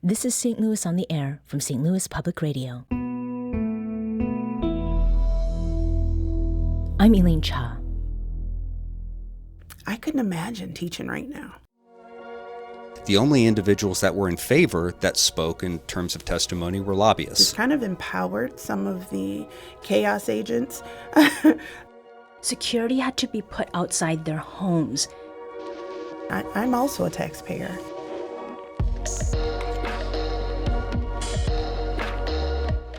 This is St. Louis on the Air from St. Louis Public Radio. I'm Elaine Cha. I couldn't imagine teaching right now. The only individuals that were in favor that spoke in terms of testimony were lobbyists. It's kind of empowered some of the chaos agents. Security had to be put outside their homes. I'm also a taxpayer.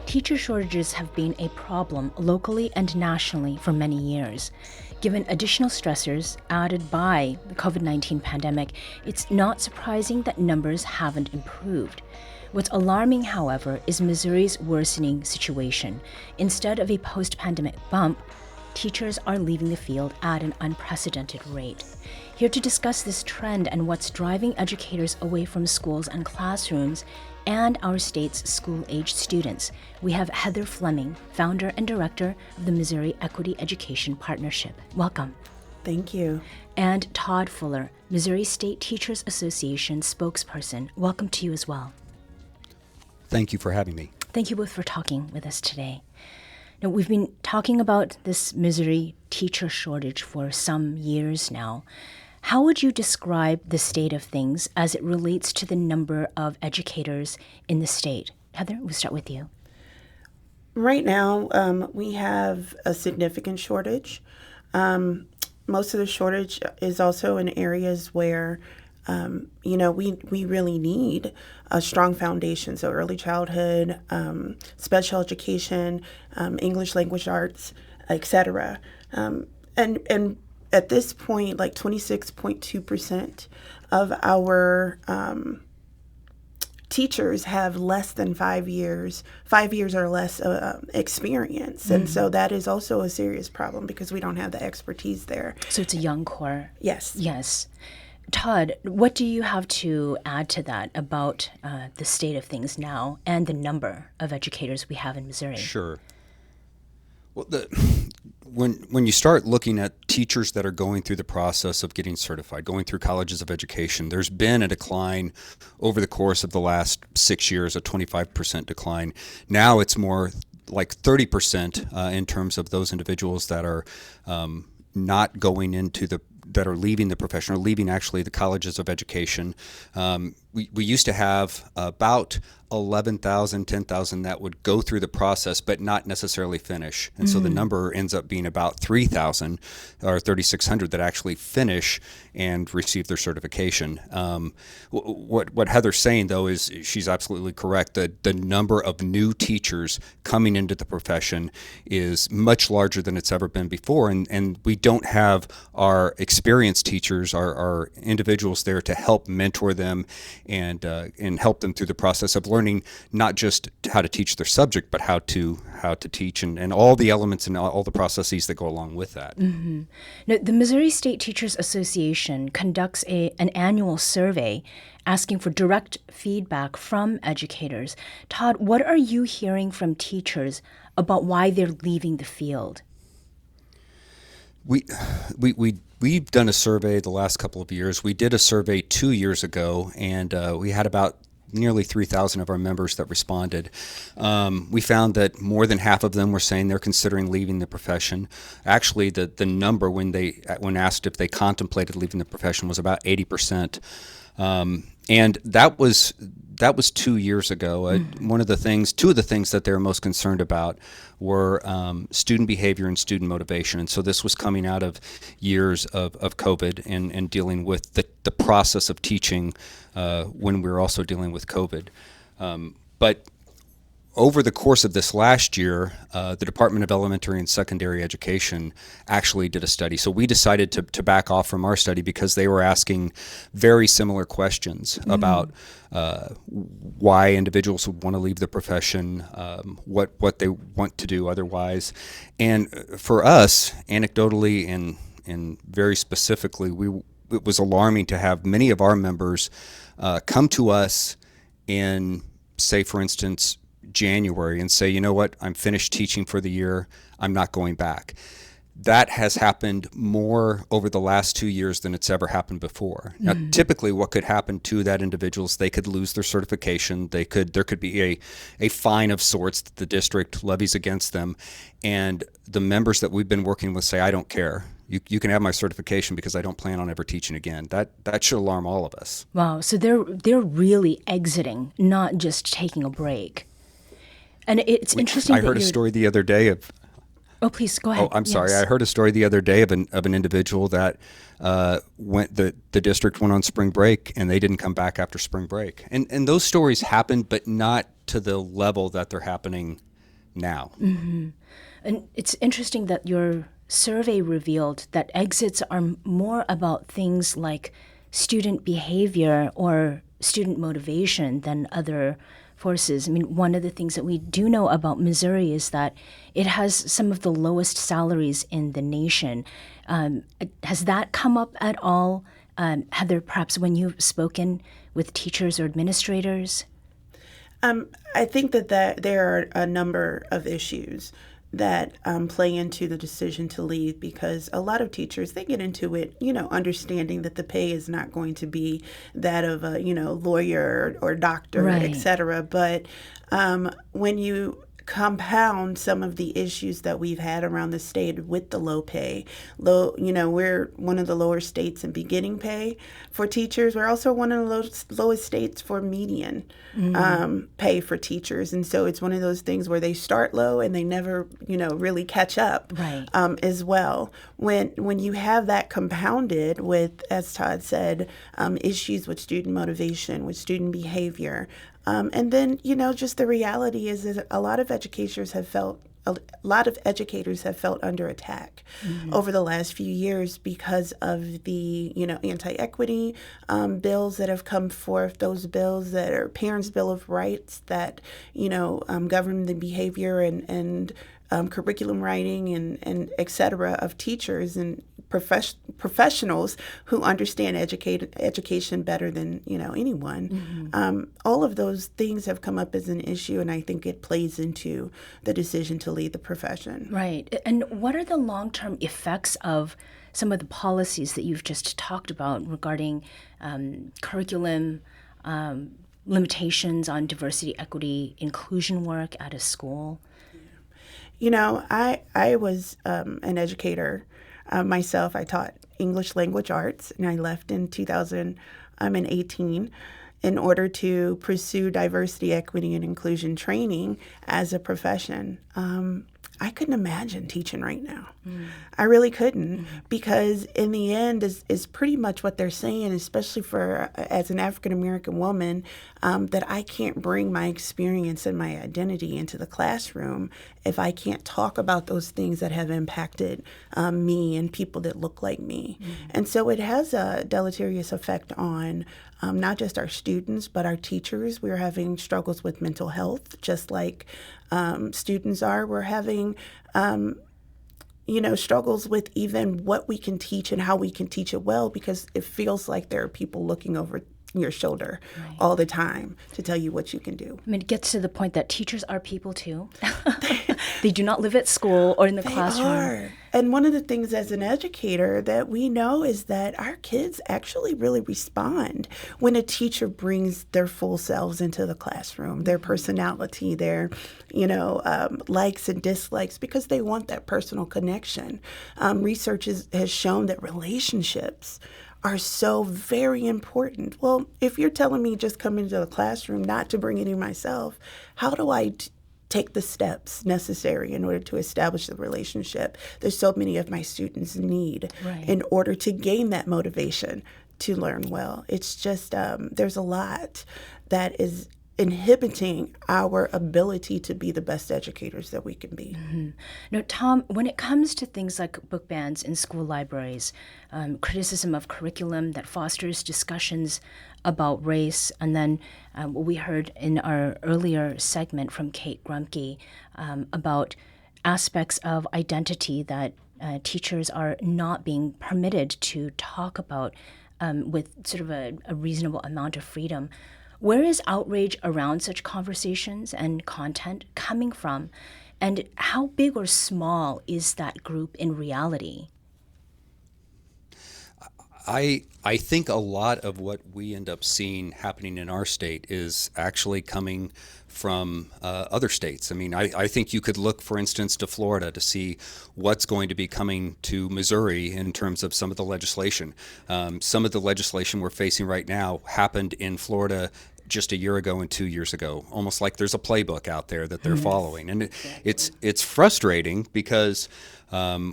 Teacher shortages have been a problem locally and nationally for many years. Given additional stressors added by the COVID-19 pandemic, it's not surprising that numbers haven't improved. What's alarming, however, is Missouri's worsening situation. Instead of a post-pandemic bump, teachers are leaving the field at an unprecedented rate. Here to discuss this trend and what's driving educators away from schools and classrooms and our state's school-age students, we have Heather Fleming, founder and director of the Missouri Equity Education Partnership. Welcome. Thank you. And Todd Fuller, Missouri State Teachers Association spokesperson. Welcome to you as well. Thank you for having me. Thank you both for talking with us today. Now, we've been talking about this Missouri teacher shortage for some years now. How would you describe the state of things as it relates to the number of educators in the state? Heather, we'll start with you. Right now, we have a significant shortage. Most of the shortage is also in areas where, we really need a strong foundation. So early childhood, special education, English language arts, etc. And at this point, like 26.2% of our teachers have less than 5 years or less experience. And so that is also a serious problem because we don't have the expertise there. So it's a young core. Yes. Yes. Todd, what do you have to add to that about the state of things now and the number of educators we have in Missouri? Sure. Well, when you start looking at teachers that are going through the process of getting certified, going through colleges of education, there's been a decline over the course of the last 6 years, a 25% decline. Now it's more like 30% in terms of those individuals that are not going into that are leaving the profession or leaving actually the colleges of education. We used to have about 11,000, 10,000 that would go through the process but not necessarily finish. And so the number ends up being about 3,000 or 3,600 that actually finish and receive their certification. What Heather's saying, though, is she's absolutely correct. The number of new teachers coming into the profession is much larger than it's ever been before. And we don't have our experienced teachers, our individuals there to help mentor them and help them through the process of learning not just how to teach their subject, but how to teach and all the elements and all the processes that go along with that. Mm-hmm. Now, the Missouri State Teachers Association conducts an annual survey asking for direct feedback from educators. Todd, what are you hearing from teachers about why they're leaving the field? We've done a survey the last couple of years. We did a survey 2 years ago, and we had about nearly 3,000 of our members that responded. We found that more than half of them were saying they're considering leaving the profession. Actually, the number when asked if they contemplated leaving the profession was about 80%. And that was 2 years ago. Two of the things that they were most concerned about were student behavior and student motivation. And so this was coming out of years of COVID and dealing with the process of teaching when we were also dealing with COVID. But over the course of this last year, the Department of Elementary and Secondary Education actually did a study. So we decided to back off from our study because they were asking very similar questions about why individuals would want to leave the profession, what they want to do otherwise. And for us, anecdotally and very specifically, it was alarming to have many of our members come to us in, say, for instance, January and say, you know what, I'm finished teaching for the year, I'm not going back. that has happened more over the last 2 years than it's ever happened before. Now, typically, what could happen to that individual is they could lose their certification. There could be a fine of sorts that the district levies against them, and the members that we've been working with say, "I don't care. You can have my certification because I don't plan on ever teaching again." That should alarm all of us. Wow, so they're really exiting, not just taking a break. And it's interesting. I heard a story the other day of. Oh, please go ahead. Oh, I'm sorry. Yes. I heard a story the other day of an individual that the district went on spring break and they didn't come back after spring break. And those stories happen, but not to the level that they're happening now. And it's interesting that your survey revealed that exits are more about things like student behavior or student motivation than other forces. I mean, one of the things that we do know about Missouri is that it has some of the lowest salaries in the nation. Has that come up at all, Heather, perhaps when you've spoken with teachers or administrators? I think that there are a number of issues that play into the decision to leave, because a lot of teachers, they get into it, understanding that the pay is not going to be that of a, lawyer or doctor, Right. et cetera. But when you compound some of the issues that we've had around the state with the low pay. We're one of the lower states in beginning pay for teachers. We're also one of the lowest states for median pay for teachers. And so it's one of those things where they start low and they never, really catch up Right. as well. When you have that compounded with, as Todd said, issues with student motivation, with student behavior, and then, just the reality is that a lot of educators have felt under attack over the last few years because of the, anti-equity bills that have come forth, those bills that are Parents' Bill of Rights that, govern the behavior and curriculum writing and et cetera of teachers and professionals who understand education better than anyone. All of those things have come up as an issue, and I think it plays into the decision to leave the profession. Right. And what are the long-term effects of some of the policies that you've just talked about regarding curriculum, limitations on diversity, equity, inclusion work at a school? I was an educator myself. I taught English language arts, and I left in 2018 in order to pursue diversity, equity, and inclusion training as a profession. I couldn't imagine teaching right now. I really couldn't, because in the end is pretty much what they're saying, especially for as an African American woman, that I can't bring my experience and my identity into the classroom if I can't talk about those things that have impacted me and people that look like me. And so it has a deleterious effect on not just our students, but our teachers. We're having struggles with mental health, just like students are. We're having struggles with even what we can teach and how we can teach it well, because it feels like there are people looking over your shoulder all the time to tell you what you can do. I mean, it gets to the point that teachers are people too. They do not live at school or in the classroom. Are. And one of the things as an educator that we know is that our kids actually really respond when a teacher brings their full selves into the classroom, their personality, their, likes and dislikes, because they want that personal connection. Research has shown that relationships are so very important. Well, if you're telling me just come into the classroom, not to bring any of myself, how do I take the steps necessary in order to establish the relationship that so many of my students need in order to gain that motivation to learn well? It's just, there's a lot that is inhibiting our ability to be the best educators that we can be. Now, Tom, when it comes to things like book bans in school libraries, criticism of curriculum that fosters discussions about race, and then what we heard in our earlier segment from Kate Grumke about aspects of identity that teachers are not being permitted to talk about with sort of a reasonable amount of freedom. Where is outrage around such conversations and content coming from? And how big or small is that group in reality? I think a lot of what we end up seeing happening in our state is actually coming from other states. I mean, I think you could look, for instance, to Florida to see what's going to be coming to Missouri in terms of some of the legislation. Some of the legislation we're facing right now happened in Florida just a year ago and 2 years ago, almost like there's a playbook out there that they're following, and it's frustrating because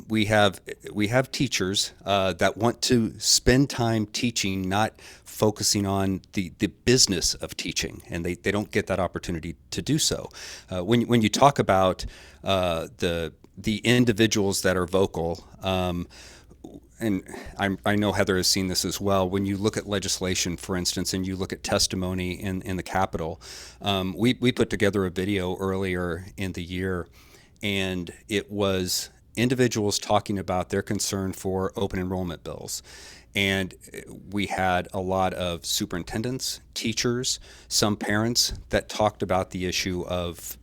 we have teachers that want to spend time teaching, not focusing on the business of teaching, and they don't get that opportunity to do so. When you talk about the individuals that are vocal. And I know Heather has seen this as well. When you look at legislation, for instance, and you look at testimony in the Capitol, we put together a video earlier in the year, and it was individuals talking about their concern for open enrollment bills. And we had a lot of superintendents, teachers, some parents that talked about the issue of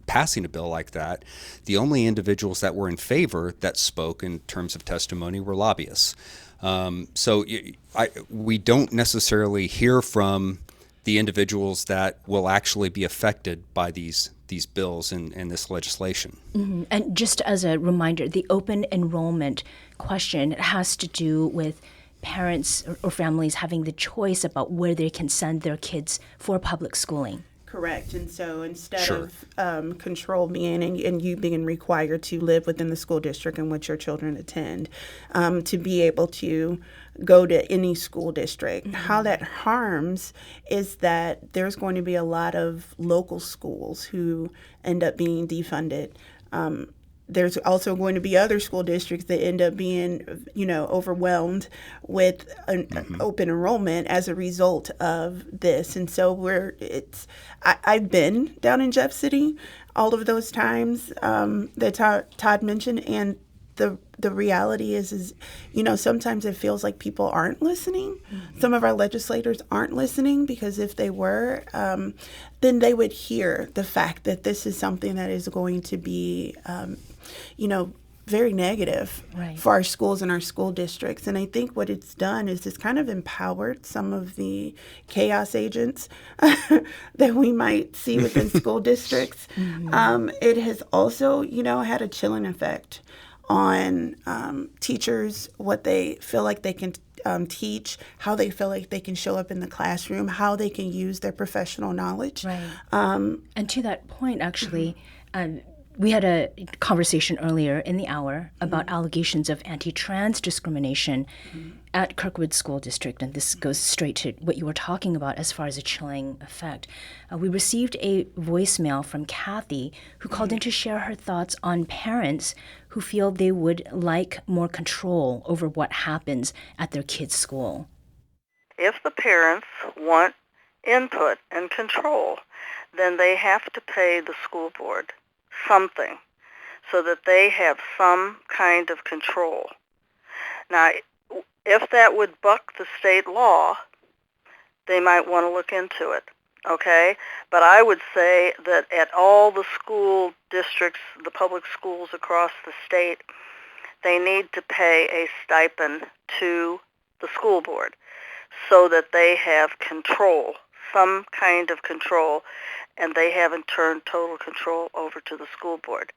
passing a bill like that. The only individuals that were in favor that spoke in terms of testimony were lobbyists. We don't necessarily hear from the individuals that will actually be affected by these bills and this legislation. Mm-hmm. And just as a reminder, the open enrollment question has to do with parents or families having the choice about where they can send their kids for public schooling. Correct. And so instead Sure. of control being and you being required to live within the school district in which your children attend, to be able to go to any school district. Mm-hmm. How that harms is that there's going to be a lot of local schools who end up being defunded. There's also going to be other school districts that end up being, overwhelmed with an open enrollment as a result of this. And so I've been down in Jeff City all of those times that Todd mentioned, and the reality is, sometimes it feels like people aren't listening. Mm-hmm. Some of our legislators aren't listening, because if they were, then they would hear the fact that this is something that is going to be, very negative for our schools and our school districts. And I think what it's done is it's kind of empowered some of the chaos agents that we might see within school districts. Mm-hmm. It has also, had a chilling effect on teachers, what they feel like they can teach, how they feel like they can show up in the classroom, how they can use their professional knowledge. Right. And to that point, actually, we had a conversation earlier in the hour about allegations of anti-trans discrimination at Kirkwood School District, and this goes straight to what you were talking about as far as a chilling effect. We received a voicemail from Kathy, who called in to share her thoughts on parents who feel they would like more control over what happens at their kids' school. If the parents want input and control, then they have to pay the school board something so that they have some kind of control. Now, if that would buck the state law, they might want to look into it, okay? But I would say that at all the school districts, the public schools across the state, they need to pay a stipend to the school board so that they have control, some kind of control, and they haven't turned total control over to the school board.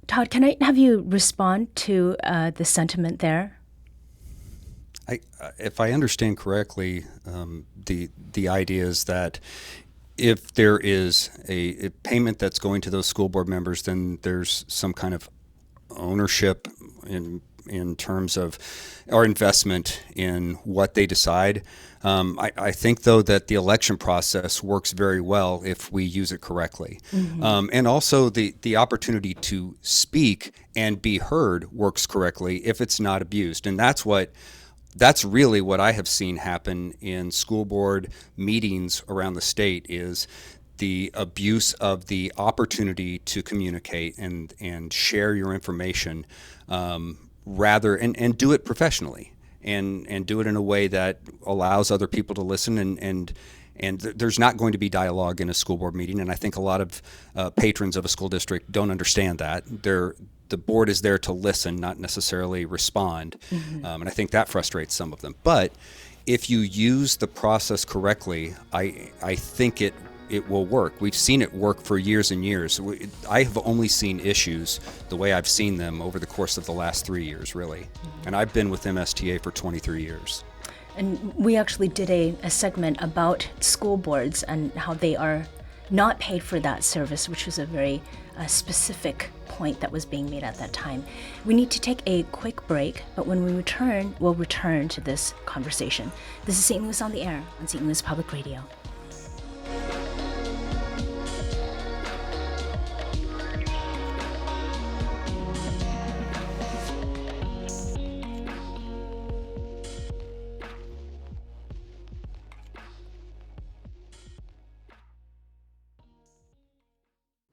Todd, can I have you respond to the sentiment there? If I understand correctly, the idea is that if there is a payment that's going to those school board members, then there's some kind of ownership in terms of our investment in what they decide. I think, though, that the election process works very well if we use it correctly. Mm-hmm. And also the opportunity to speak and be heard works correctly if it's not abused. And that's really what I have seen happen in school board meetings around the state is the abuse of the opportunity to communicate and share your information rather and do it professionally and do it in a way that allows other people to listen And there's not going to be dialogue in a school board meeting, and I think a lot of patrons of a school district don't understand that. The board is there to listen, not necessarily respond, and I think that frustrates some of them. But if you use the process correctly, I think it will work. We've seen it work for years and years. I have only seen issues the way I've seen them over the course of the last 3 years, really. And I've been with MSTA for 23 years. And we actually did a segment about school boards and how they are not paid for that service, which was a very specific point that was being made at that time. We need to take a quick break, but when we return, we'll return to this conversation. This is St. Louis on the Air on St. Louis Public Radio.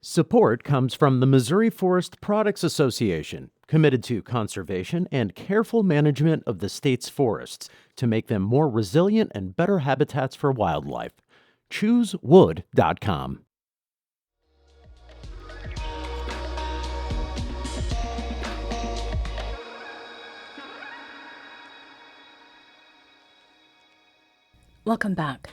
Support comes from the Missouri Forest Products Association, committed to conservation and careful management of the state's forests to make them more resilient and better habitats for wildlife. ChooseWood.com. Welcome back.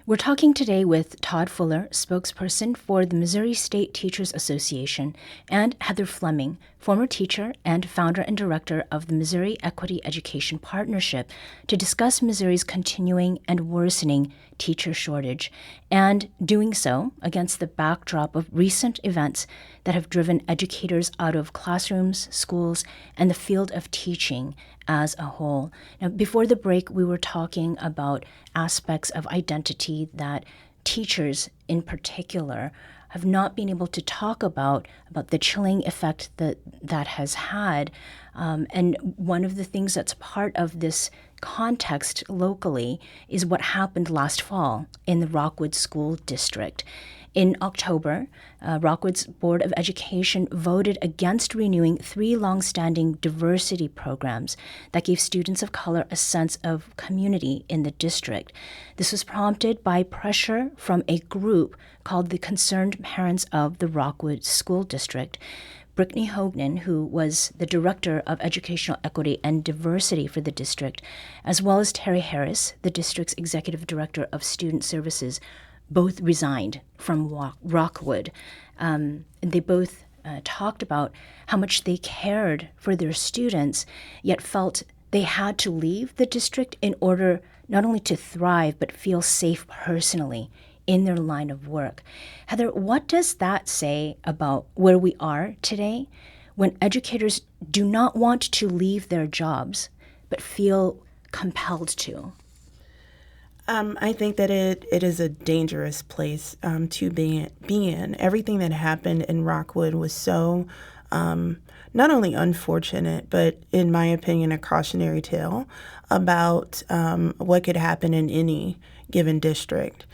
We're talking today with Todd Fuller, spokesperson for the Missouri State Teachers Association, and Heather Fleming, former teacher and founder and director of the Missouri Equity Education Partnership, to discuss Missouri's continuing and worsening teacher shortage, and doing so against the backdrop of recent events that have driven educators out of classrooms, schools, and the field of teaching as a whole. Now, before the break, we were talking about aspects of identity that teachers in particular have not been able to talk about the chilling effect that has had. And one of the things that's part of this context locally is what happened last fall in the Rockwood School District. In October, Rockwood's Board of Education voted against renewing 3 longstanding diversity programs that gave students of color a sense of community in the district. This was prompted by pressure from a group called the Concerned Parents of the Rockwood School District. Brittany Hoagnan, who was the Director of Educational Equity and Diversity for the district, as well as Terry Harris, the district's Executive Director of Student Services, both resigned from Rockwood. They both talked about how much they cared for their students, yet felt they had to leave the district in order not only to thrive, but feel safe personally in their line of work. Heather, what does that say about where we are today when educators do not want to leave their jobs, but feel compelled to? I think that it is a dangerous place to be in. Everything that happened in Rockwood was so not only unfortunate, but in my opinion, a cautionary tale about what could happen in any given district.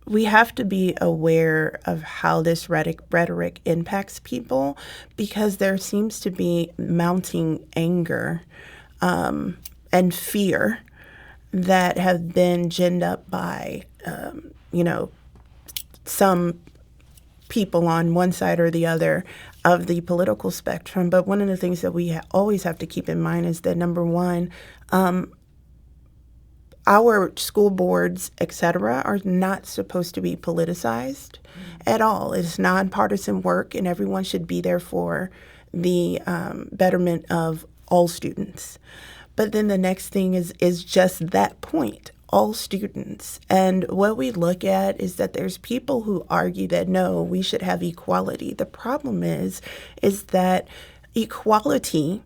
We have to be aware of how this rhetoric impacts people, because there seems to be mounting anger and fear that have been ginned up by, some people on one side or the other of the political spectrum. But one of the things that we always have to keep in mind is that, number one, our school boards, et cetera, are not supposed to be politicized at all. It's nonpartisan work, and everyone should be there for the betterment of all students. But then the next thing is just that point, all students. And what we look at is that there's people who argue that, no, we should have equality. The problem is that equality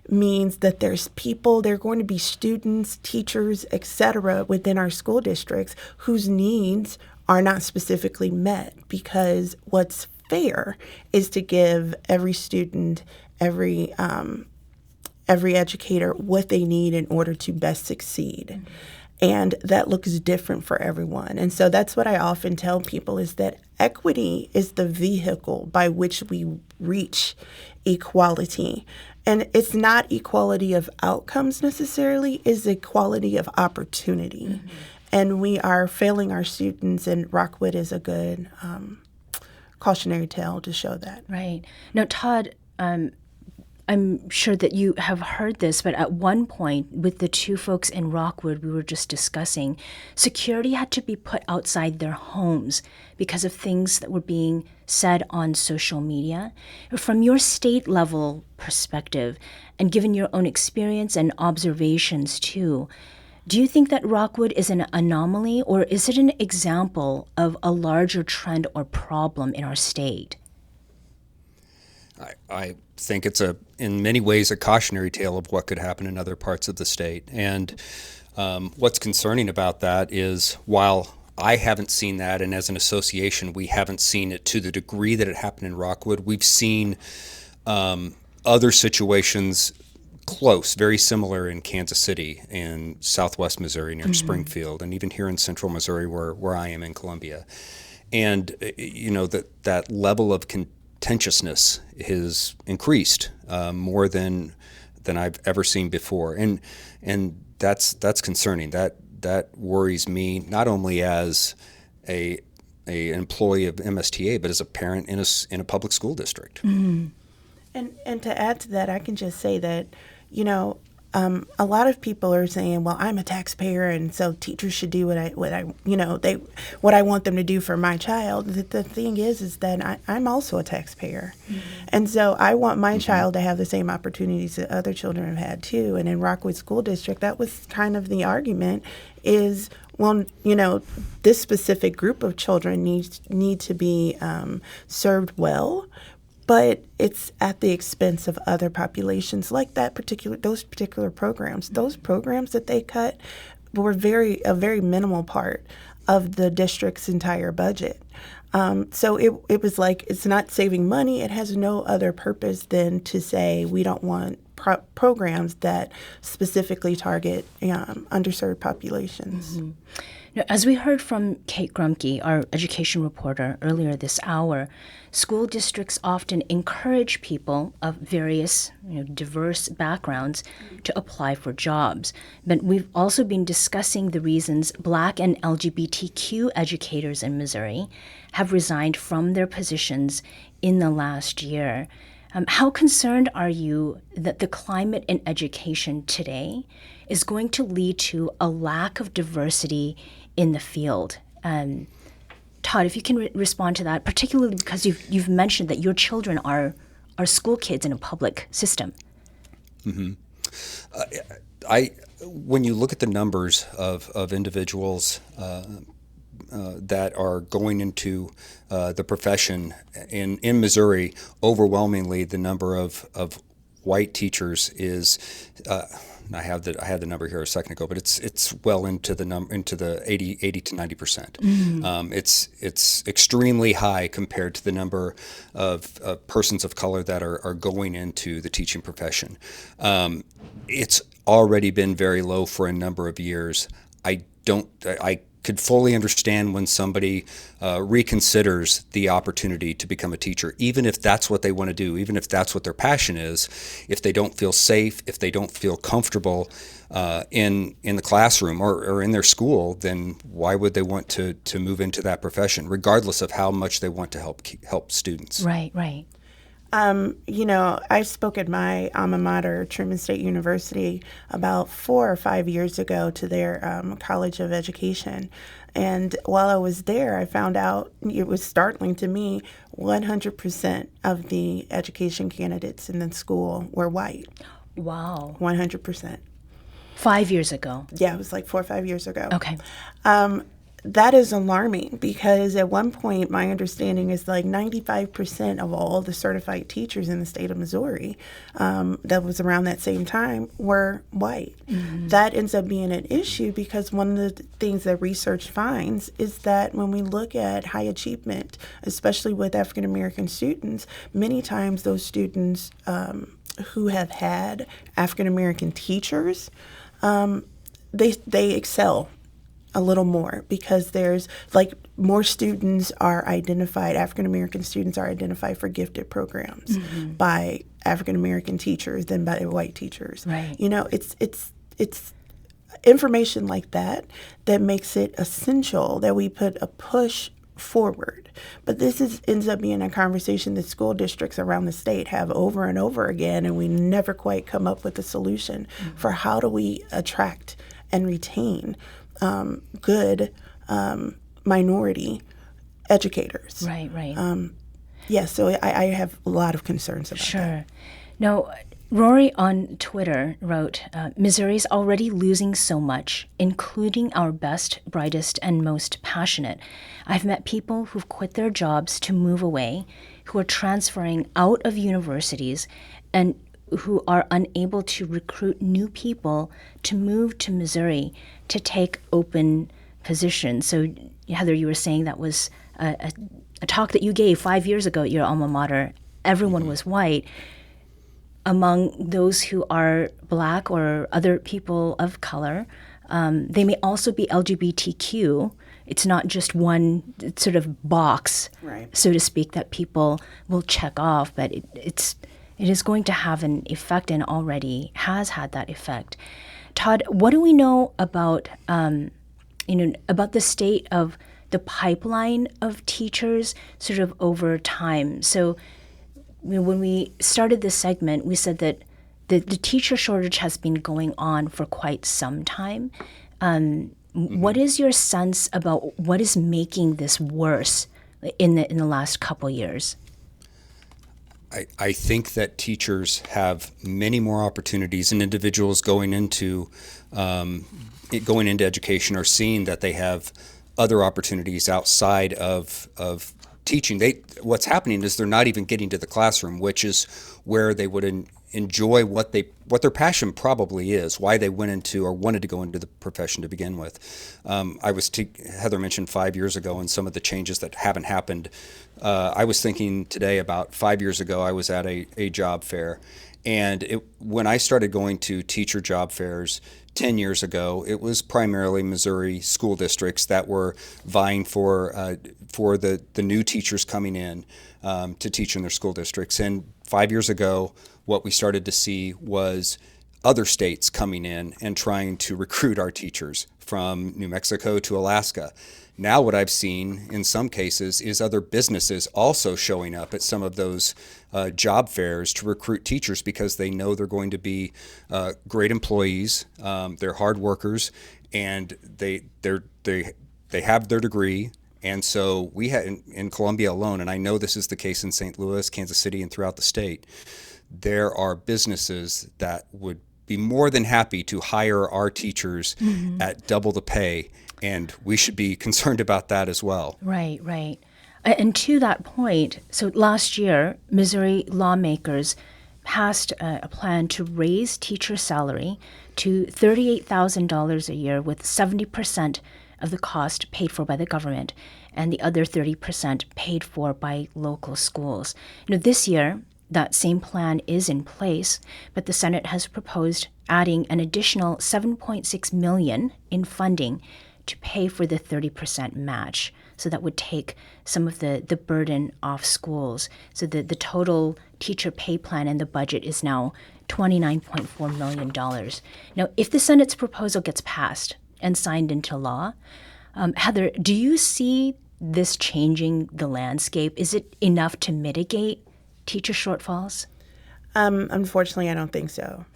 means that there's people, there are going to be students, teachers, et cetera, within our school districts whose needs are not specifically met, because what's fair is to give every student, every educator what they need in order to best succeed. Mm-hmm. And that looks different for everyone. And so that's what I often tell people, is that equity is the vehicle by which we reach equality. And it's not equality of outcomes necessarily, it's equality of opportunity. Mm-hmm. and we are failing our students, and Rockwood is a good cautionary tale to show that. Right. Now, Todd, I'm sure that you have heard this, but at one point with the two folks in Rockwood we were just discussing, security had to be put outside their homes because of things that were being said on social media. From your state level perspective, and given your own experience and observations too, do you think that Rockwood is an anomaly, or is it an example of a larger trend or problem in our state? I think it's in many ways a cautionary tale of what could happen in other parts of the state. And what's concerning about that is, while I haven't seen that, and as an association we haven't seen it to the degree that it happened in Rockwood, we've seen other situations close, very similar in Kansas City, in southwest Missouri near Springfield, and even here in central Missouri where I am in Columbia. And that level of contentiousness has increased more than I've ever seen before, and that's concerning. That worries me, not only as an employee of MSTA, but as a parent in a public school district. And to add to that, I can just say that, a lot of people are saying, well, I'm a taxpayer, and so teachers should do what I want them to do for my child. The thing is that I'm also a taxpayer. And so I want my child to have the same opportunities that other children have had too. And in Rockwood School District, that was kind of the argument is, well, this specific group of children need to be served well, but it's at the expense of other populations like those particular programs. Those programs that they cut were a very minimal part of the district's entire budget. So it was like, it's not saving money. It has no other purpose than to say we don't want programs that specifically target underserved populations. Now, as we heard from Kate Grumke, our education reporter, earlier this hour, school districts often encourage people of various, diverse backgrounds to apply for jobs. But we've also been discussing the reasons Black and LGBTQ educators in Missouri have resigned from their positions in the last year. How concerned are you that the climate in education today is going to lead to a lack of diversity in the field? Todd, if you can respond to that, particularly because you've mentioned that your children are school kids in a public system. When you look at the numbers of individuals that are going into the profession in Missouri, overwhelmingly the number of white teachers is. I had the number here a second ago, but it's well into the 80 to 90%. It's extremely high compared to the number of persons of color that are going into the teaching profession. It's already been very low for a number of years. I could fully understand when somebody reconsiders the opportunity to become a teacher, even if that's what they want to do, even if that's what their passion is. If they don't feel safe, if they don't feel comfortable in the classroom or in their school, then why would they want to move into that profession, regardless of how much they want to help students? Right. I spoke at my alma mater, Truman State University, about 4 or 5 years ago to their College of Education. And while I was there, I found out, it was startling to me, 100% of the education candidates in the school were white. Wow. 100%. 5 years ago. Yeah, it was like 4 or 5 years ago. Okay. That is alarming, because at one point, my understanding is like 95% of all the certified teachers in the state of Missouri, that was around that same time, were white. That ends up being an issue, because one of the things that research finds is that when we look at high achievement, especially with African American students, many times those students who have had African American teachers, they excel a little more, because there's more students are identified, African American students are identified for gifted programs by African American teachers than by white teachers. Right. It's information like that that makes it essential that we put a push forward. But ends up being a conversation that school districts around the state have over and over again, and we never quite come up with a solution for how do we attract and retain good minority educators. Right, right. Yes, so I have a lot of concerns about that. Sure. Now, Rory on Twitter wrote, Missouri's already losing so much, including our best, brightest, and most passionate. I've met people who've quit their jobs to move away, who are transferring out of universities, and who are unable to recruit new people to move to Missouri to take open positions. So, Heather, you were saying that was a talk that you gave 5 years ago at your alma mater. Everyone was white. Among those who are Black or other people of color, they may also be LGBTQ. It's not just one sort of box, Right. so to speak, that people will check off, but it is going to have an effect and already has had that effect. Todd, what do we know about about the state of the pipeline of teachers sort of over time? So when we started this segment, we said that the teacher shortage has been going on for quite some time. What is your sense about what is making this worse in the last couple years? I think that teachers have many more opportunities, and individuals going into education are seeing that they have other opportunities outside of teaching. What's happening is they're not even getting to the classroom, which is where they would enjoy what their passion probably is, why they went into or wanted to go into the profession to begin with. Heather mentioned 5 years ago and some of the changes that haven't happened. I was thinking today about 5 years ago. I was at a job fair, and when I started going to teacher job fairs 10 years ago, it was primarily Missouri school districts that were vying for the new teachers coming in to teach in their school districts. And 5 years ago, what we started to see was other states coming in and trying to recruit our teachers from New Mexico to Alaska. Now what I've seen in some cases is other businesses also showing up at some of those job fairs to recruit teachers because they know they're going to be great employees, they're hard workers, and they have their degree. And so we had in Columbia alone, and I know this is the case in St. Louis, Kansas City, and throughout the state, there are businesses that would be more than happy to hire our teachers at double the pay, and we should be concerned about that as well. Right, right. And to that point, so last year, Missouri lawmakers passed a plan to raise teacher salary to $38,000 a year, with 70% of the cost paid for by the government and the other 30% paid for by local schools. This year, that same plan is in place, but the Senate has proposed adding an additional $7.6 million in funding to pay for the 30% match. So that would take some of the burden off schools. So the total teacher pay plan in the budget is now $29.4 million. Now, if the Senate's proposal gets passed and signed into law, Heather, do you see this changing the landscape? Is it enough to mitigate teacher shortfalls? Unfortunately, I don't think so.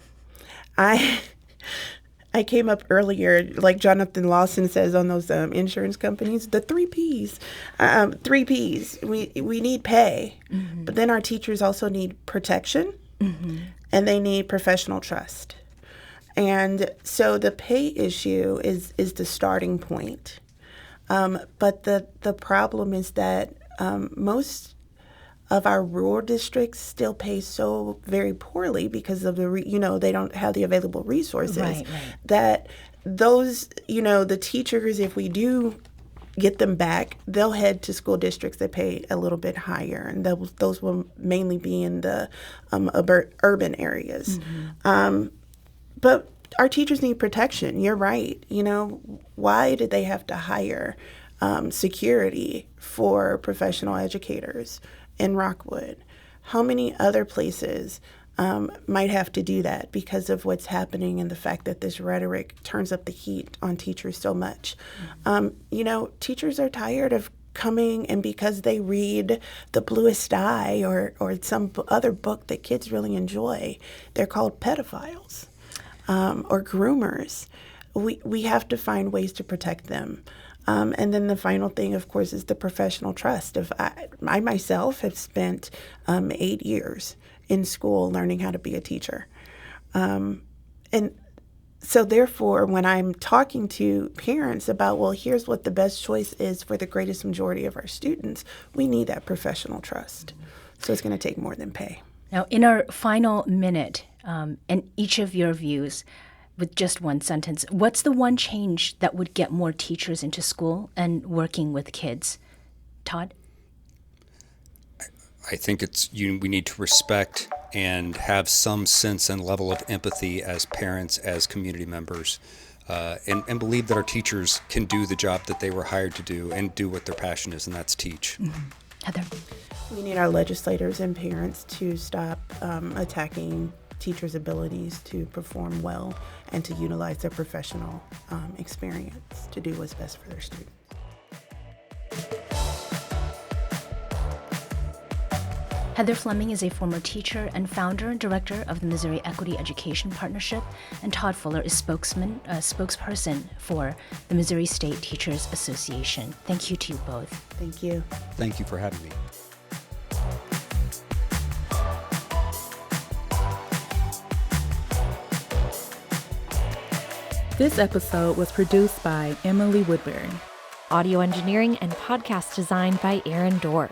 I came up earlier, like Jonathan Lawson says on those insurance companies, the 3 Ps. 3 Ps. We need pay, but then our teachers also need protection, and they need professional trust. And so the pay issue is the starting point. But the problem is that most of our rural districts still pay so very poorly because of they don't have the available resources. Right. That those, the teachers, if we do get them back, they'll head to school districts that pay a little bit higher, and those will mainly be in the urban areas. But our teachers need protection. You're right. Why did they have to hire security for professional educators in Rockwood? How many other places might have to do that because of what's happening and the fact that this rhetoric turns up the heat on teachers so much. Teachers are tired of coming and because they read The Bluest Eye or some other book that kids really enjoy, they're called pedophiles or groomers. We have to find ways to protect them. And then the final thing, of course, is the professional trust. I myself have spent 8 years in school learning how to be a teacher. And so therefore, when I'm talking to parents about, well, here's what the best choice is for the greatest majority of our students, we need that professional trust. So it's going to take more than pay. Now, in our final minute, and each of your views, with just one sentence, what's the one change that would get more teachers into school and working with kids? Todd? I think we need to respect and have some sense and level of empathy as parents, as community members, and believe that our teachers can do the job that they were hired to do and do what their passion is, and that's teach. Mm-hmm. Heather? We need our legislators and parents to stop attacking teachers' abilities to perform well and to utilize their professional experience to do what's best for their students. Heather Fleming is a former teacher and founder and director of the Missouri Equity Education Partnership, and Todd Fuller is spokesperson for the Missouri State Teachers Association. Thank you to you both. Thank you. Thank you for having me. This episode was produced by Emily Woodbury. Audio engineering and podcast design by Aaron Dorr.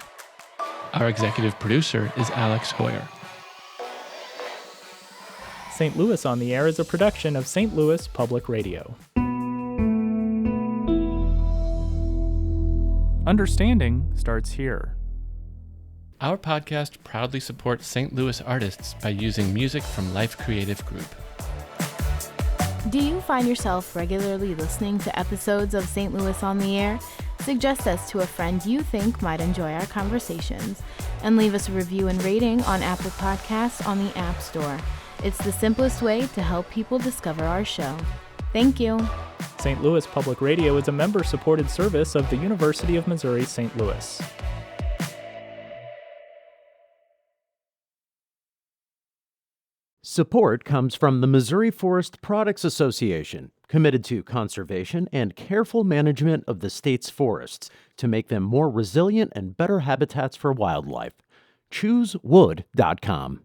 Our executive producer is Alex Hoyer. St. Louis on the Air is a production of St. Louis Public Radio. Understanding starts here. Our podcast proudly supports St. Louis artists by using music from Life Creative Group. Do you find yourself regularly listening to episodes of St. Louis on the Air? Suggest us to a friend you think might enjoy our conversations, and leave us a review and rating on Apple Podcasts on the App Store. It's the simplest way to help people discover our show. Thank you. St. Louis Public Radio is a member-supported service of the University of Missouri St. Louis. Support comes from the Missouri Forest Products Association, committed to conservation and careful management of the state's forests to make them more resilient and better habitats for wildlife. ChooseWood.com.